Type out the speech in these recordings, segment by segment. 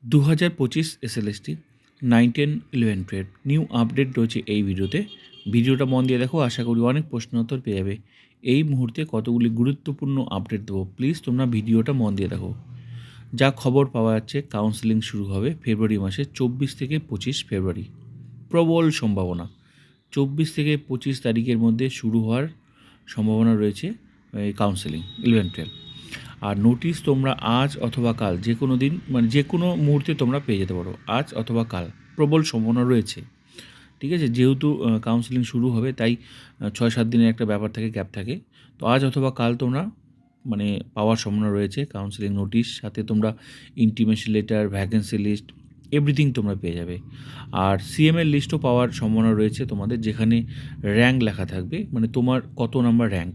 2025 SLST 9, 10, 11, 12 new update রয়েছে এই ভিডিওতে। ভিডিওটা মন দিয়ে দেখো, আশা করি অনেক প্রশ্ন উত্তর পেয়ে যাবে। এই মুহূর্তে কতগুলি গুরুত্বপূর্ণ আপডেট দেবো, প্লিজ তোমরা ভিডিওটা মন দিয়ে দেখো। যা খবর পাওয়া যাচ্ছে, কাউন্সেলিং শুরু হবে ফেব্রুয়ারি মাসে 24 থেকে 25 ফেব্রুয়ারি। প্রবল সম্ভাবনা 24 থেকে 25 তারিখের মধ্যে শুরু হওয়ার সম্ভাবনা রয়েছে এই কাউন্সেলিং 11-12। আর নোটিশ তোমরা আজ অথবা কাল যে কোনো দিন, মানে যে কোনো মুহূর্তে তোমরা পেয়ে যেতে পারো, আজ অথবা কাল প্রবল সম্ভাবনা রয়েছে। ঠিক আছে, যেহেতু কাউন্সেলিং শুরু হবে তাই 6-7 দিনের একটা ব্যাপার থাকে, গ্যাপ থাকে। তো আজ অথবা কাল তোমরা মানে পাওয়ার সম্ভাবনা রয়েছে কাউন্সেলিং নোটিশ। সাথে তোমরা intimation letter, vacancy list, everything তোমরা পেয়ে যাবে। আর সিএমের লিস্টও পাওয়ার সম্ভাবনা রয়েছে তোমাদের, যেখানে র্যাঙ্ক লেখা থাকবে, মানে তোমার কত নাম্বার র্যাঙ্ক,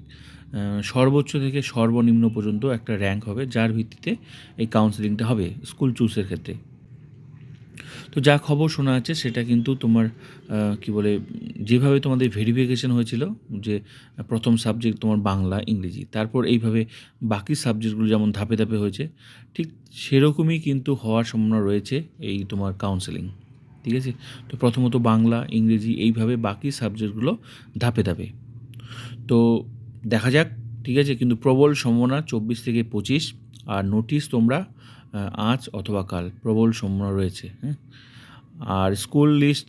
সর্বোচ্চ থেকে সর্বনিম্ন পর্যন্ত একটা র্যাঙ্ক হবে, যার ভিত্তিতে এই কাউন্সেলিংটা হবে স্কুল চুজের ক্ষেত্রে। তো যা খবর শোনা যাচ্ছে সেটা কিন্তু তোমার কি বলে, যেভাবে তোমাদের ভেরিফিকেশন হয়েছিল যে প্রথম সাবজেক্ট তোমার বাংলা, ইংরেজি, তারপর এইভাবে বাকি সাবজেক্টগুলো যেমন ধাপে ধাপে হয়েছে, ঠিক সেরকমই কিন্তু হওয়ার সম্ভাবনা রয়েছে এই তোমার কাউন্সেলিং। ঠিক আছে, তো প্রথমত বাংলা, ইংরেজি, এইভাবে বাকি সাবজেক্টগুলো ধাপে ধাপে। তো দেখা যাক, ঠিক আছে, কিন্তু প্রবল সম্ভাবনা 24 থেকে 25। আর নোটিশ তোমরা আজ অথবা কাল প্রবল সম্ভাবনা রয়েছে। হ্যাঁ, আর স্কুল লিস্ট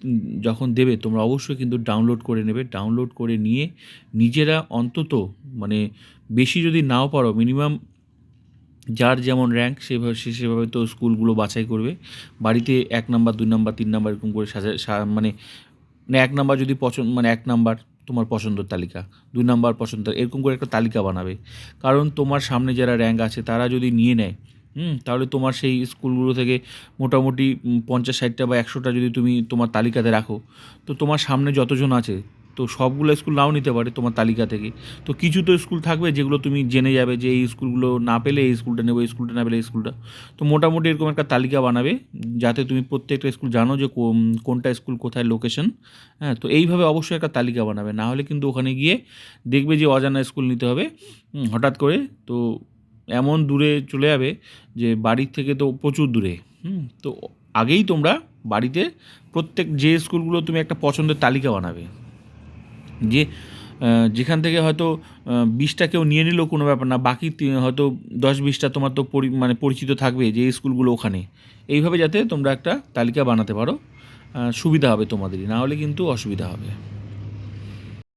যখন দেবে তোমরা অবশ্যই কিন্তু ডাউনলোড করে নেবে। ডাউনলোড করে নিয়ে নিজেরা অন্তত, মানে বেশি যদি নাও পারো, মিনিমাম যার যেমন র্যাঙ্ক সেভাবে তো স্কুলগুলো বাছাই করবে। বাড়িতে 1 নাম্বার, 2 নাম্বার, 3 নাম্বার এরকম করে মানে 1 নাম্বার যদি মানে 1 নাম্বার তোমার পছন্দের তালিকা, 2 নাম্বার পছন্দ, এরকম করে একটা তালিকা বানাবে। কারণ তোমার সামনে যারা র্যাঙ্ক আছে তারা যদি নিয়ে নেয়, তাহলে তোমার সেই স্কুলগুলো থেকে মোটামুটি 50-60টা বা 100টা যদি তুমি তোমার তালিকাতে রাখো, তো তোমার সামনে যতজন আছে, তো সবগুলো স্কুল নাও নিতে পারে তোমার তালিকা থেকে। তো কিছু তো স্কুল থাকবে যেগুলো তুমি জেনে যাবে যে এই স্কুলগুলো না পেলে এই স্কুলটা নেবো, এই স্কুলটা না পেলে এই স্কুলটা। তো মোটামুটি এরকম একটা তালিকা বানাবে, যাতে তুমি প্রত্যেকটা স্কুল জানো যে কোনটা স্কুল কোথায় লোকেশন। হ্যাঁ, তো এইভাবে অবশ্যই একটা তালিকা বানাবে, না হলে কিন্তু ওখানে গিয়ে দেখবে যে অজানা স্কুল নিতে হবে হঠাৎ করে। তো এমন দূরে চলে যাবে যে বাড়ির থেকে তো প্রচুর দূরে। তো আগেই তোমরা বাড়িতে প্রত্যেক যে স্কুলগুলো তুমি একটা পছন্দের তালিকা বানাবে, যে যেখান থেকে হয়তো 20টা কেউ নিয়ে নিলেও কোনো ব্যাপার না, বাকি হয়তো 10-20টা তোমার তো মানে পরিচিত থাকবে যে এই স্কুলগুলো ওখানে। এইভাবে যাতে তোমরা একটা তালিকা বানাতে পারো, সুবিধা হবে তোমাদেরই, না হলে কিন্তু অসুবিধা হবে।